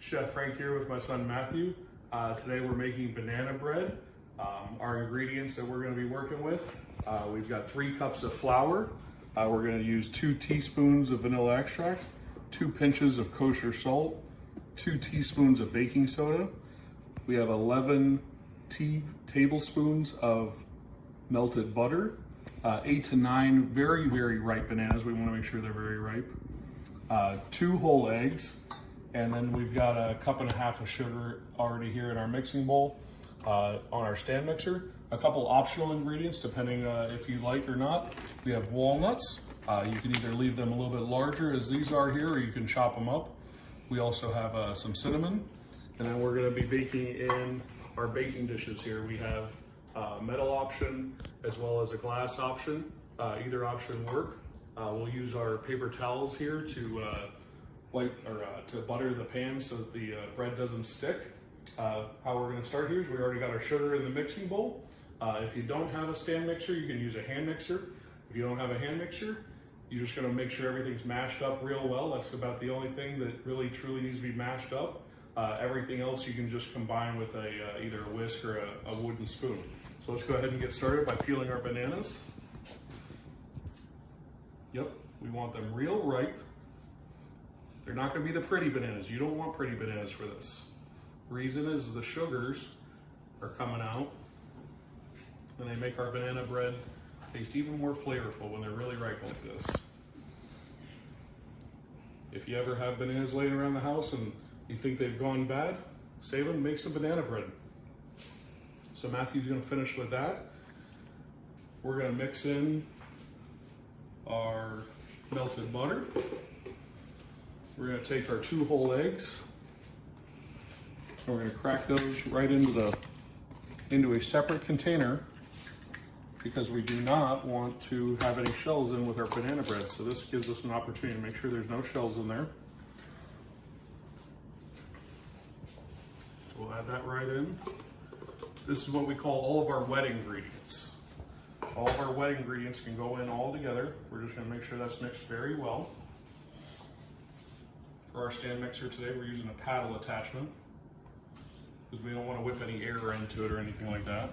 Chef Frank here with my son Matthew. Today we're making banana bread. Our ingredients that we're going to be working with, we've got 3 cups of flour. We're going to use 2 teaspoons of vanilla extract, 2 pinches of kosher salt, 2 teaspoons of baking soda. We have 11 tablespoons of melted butter, 8 to 9 very, very ripe bananas. We want to make sure they're very ripe. 2 whole eggs. And then we've got a 1.5 cups of sugar already here in our mixing bowl on our stand mixer. A couple optional ingredients depending if you like or not. We have walnuts. You can either leave them a little bit larger as these are here, or you can chop them up. We also have some cinnamon. And then we're gonna be baking in our baking dishes here. We have a metal option as well as a glass option. Either option work. We'll use our paper towels here to to butter the pan so that the bread doesn't stick. How we're going to start here is we already got our sugar in the mixing bowl. If you don't have a stand mixer, you can use a hand mixer. If you don't have a hand mixer, you're just going to make sure everything's mashed up real well. That's about the only thing that really truly needs to be mashed up. Everything else you can just combine with either a whisk or a wooden spoon. So let's go ahead and get started by peeling our bananas. Yep, we want them real ripe. They're not going to be the pretty bananas. You don't want pretty bananas for this. Reason is the sugars are coming out and they make our banana bread taste even more flavorful when they're really ripe like this. If you ever have bananas laying around the house and you think they've gone bad, save them, make some banana bread. So Matthew's going to finish with that. We're going to mix in our melted butter. We're going to take our 2 whole eggs and we're going to crack those right into a separate container because we do not want to have any shells in with our banana bread. So this gives us an opportunity to make sure there's no shells in there. So we'll add that right in. This is what we call all of our wet ingredients. All of our wet ingredients can go in all together. We're just going to make sure that's mixed very well. For our stand mixer today, we're using a paddle attachment because we don't want to whip any air into it or anything like that.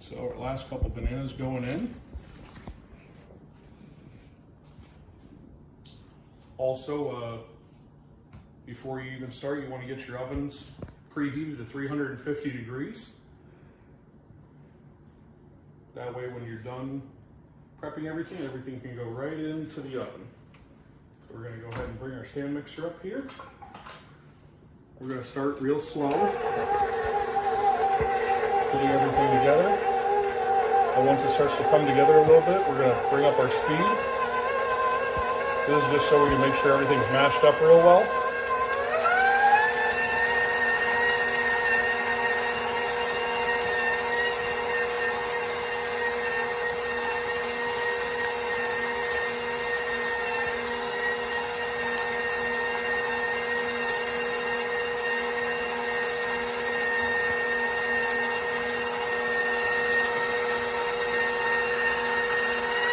So our last couple bananas going in. Also, before you even start, you want to get your ovens preheated to 350 degrees. That way when you're done prepping everything can go right into the oven. So we're going to go ahead and bring our stand mixer up here. We're going to start real slow, putting everything together. And once it starts to come together a little bit, we're going to bring up our speed. This is just so we can make sure everything's mashed up real well.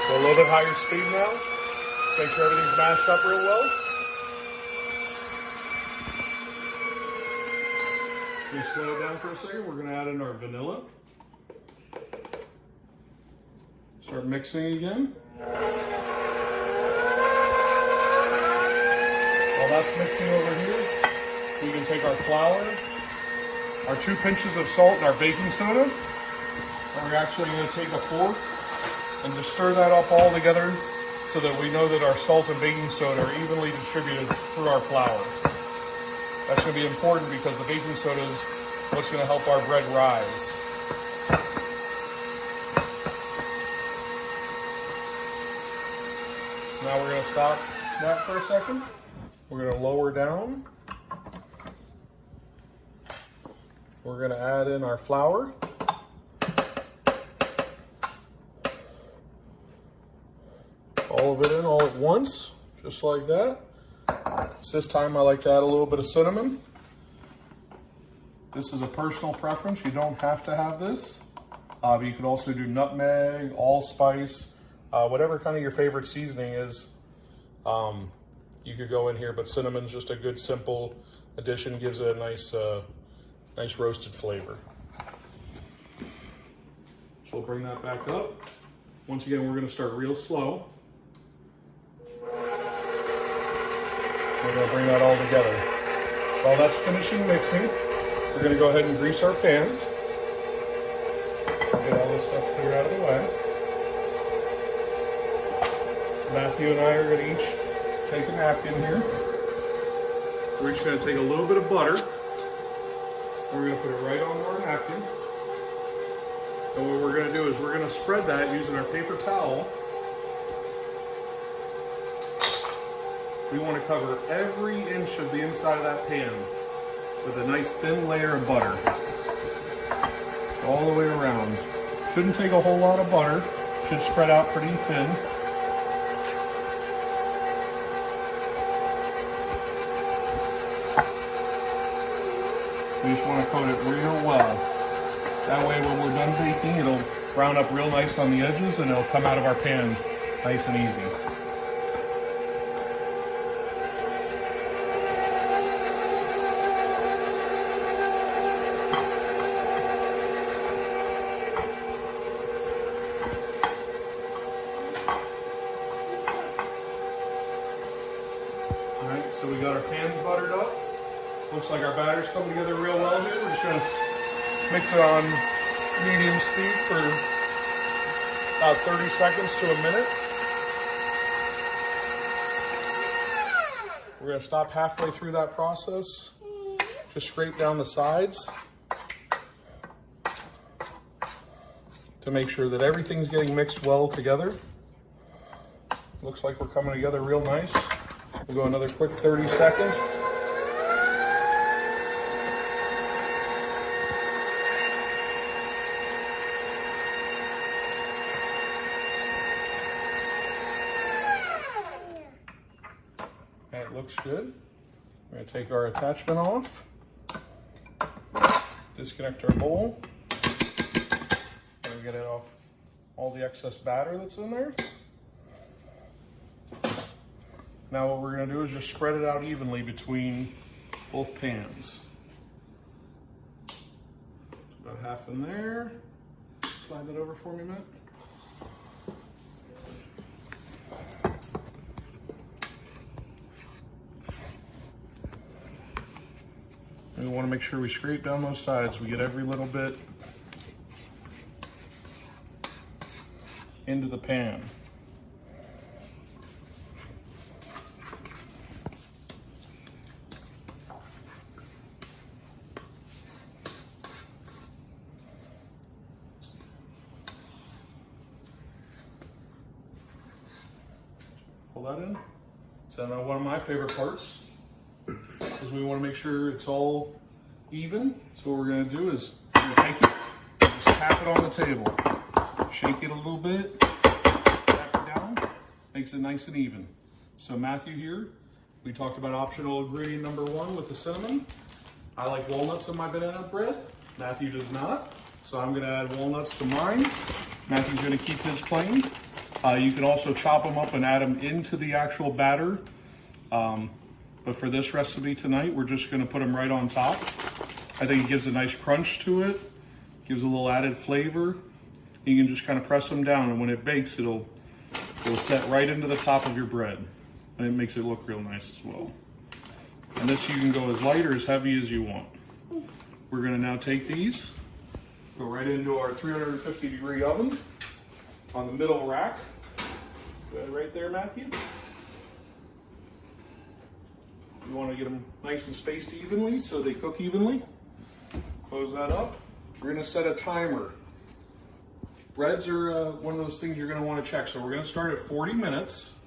So a little bit higher speed now. Make sure everything's mashed up real well. Let me slow it down for a second. We're going to add in our vanilla. Start mixing again. While that's mixing over here, we can take our flour, our 2 pinches of salt, and our baking soda. And we're actually going to take a fork and just stir that up all together so that we know that our salt and baking soda are evenly distributed through our flour. That's going to be important because the baking soda is what's going to help our bread rise. Now we're going to stop that for a second. We're going to lower down. We're going to add in our flour. All of it in all at once, just like that. So this time I like to add a little bit of cinnamon. This is a personal preference. You don't have to have this. But you could also do nutmeg, allspice, whatever kind of your favorite seasoning is. You you could go in here, but cinnamon's just a good simple addition, gives it a nice, nice roasted flavor. So we'll bring that back up. Once again, we're gonna start real slow. We're gonna bring that all together. While that's finishing mixing, we're gonna go ahead and grease our pans. Get all this stuff cleared out of the way. Matthew and I are going to each take a napkin here. We're each going to take a little bit of butter. And we're going to put it right onto our napkin. And what we're going to do is we're going to spread that using our paper towel. We want to cover every inch of the inside of that pan with a nice thin layer of butter. All the way around. Shouldn't take a whole lot of butter. Should spread out pretty thin. We just want to coat it real well. That way when we're done baking, it'll brown up real nice on the edges and it'll come out of our pan nice and easy. Alright, so we got our pans buttered up. Looks like our batter's coming together real well here. We're just going to mix it on medium speed for about 30 seconds to a minute. We're going to stop halfway through that process. Just scrape down the sides to make sure that everything's getting mixed well together. Looks like we're coming together real nice. We'll go another quick 30 seconds. That looks good. We're going to take our attachment off, disconnect our bowl, and get it off all the excess batter that's in there. Now what we're going to do is just spread it out evenly between both pans. About half in there. Slide that over for me, Matt. And we want to make sure we scrape down those sides. We get every little bit into the pan. Pull that in. So now one of my favorite parts is we want to make sure it's all even. So what we're going to do is we're going to take it, just tap it on the table, shake it a little bit, tap it down, makes it nice and even. So Matthew here, we talked about optional ingredient number 1 with the cinnamon. I like walnuts in my banana bread. Matthew does not. So I'm going to add walnuts to mine. Matthew's going to keep his plain. You can also chop them up and add them into the actual batter. But for this recipe tonight, we're just going to put them right on top. I think it gives a nice crunch to it, gives a little added flavor. You can just kind of press them down, and when it bakes, it'll set right into the top of your bread, and it makes it look real nice as well. And this you can go as light or as heavy as you want. We're going to now take these, go right into our 350-degree oven on the middle rack. Right there, Matthew. You want to get them nice and spaced evenly so they cook evenly. Close that up. We're going to set a timer. Breads are one of those things you're going to want to check. So we're going to start at 40 minutes.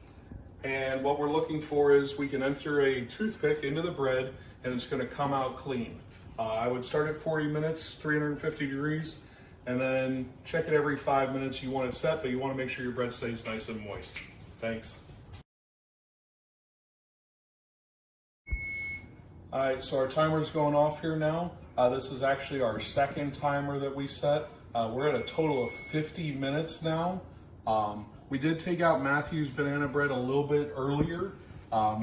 And what we're looking for is we can enter a toothpick into the bread and it's going to come out clean. I would start at 40 minutes, 350 degrees, and then check it every 5 minutes. You want it set, but you want to make sure your bread stays nice and moist. Thanks. All right, so our timer's going off here now. This is actually our second timer that we set. We're at a total of 50 minutes now. We did take out Matthew's banana bread a little bit earlier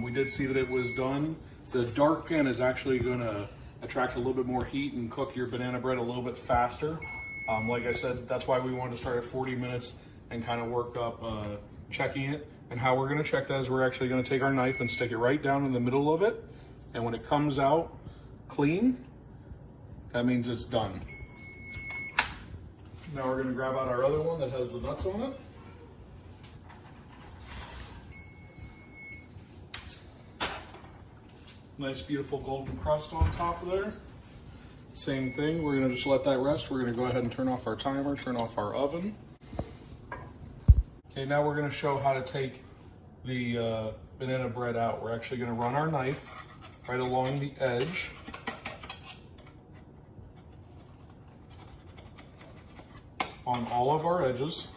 We did see that it was done. The dark pan is actually going to attract a little bit more heat and cook your banana bread a little bit faster. Like I said, that's why we wanted to start at 40 minutes and kind of work up checking it. And how we're going to check that is we're actually going to take our knife and stick it right down in the middle of it. And when it comes out clean, that means it's done. Now we're going to grab out our other one that has the nuts on it. Nice beautiful golden crust on top of there. Same thing, we're gonna just let that rest. We're gonna go ahead and turn off our timer, turn off our oven. Okay, now we're gonna show how to take the banana bread out. We're actually gonna run our knife right along the edge. On all of our edges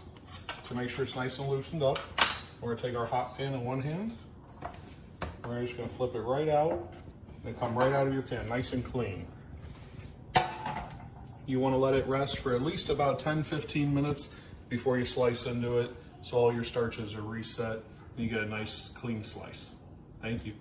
to make sure it's nice and loosened up. We're gonna take our hot pan in one hand. We're just gonna flip it right out and come right out of your pan, nice and clean. You wanna let it rest for at least about 10-15 minutes before you slice into it so all your starches are reset and you get a nice clean slice. Thank you.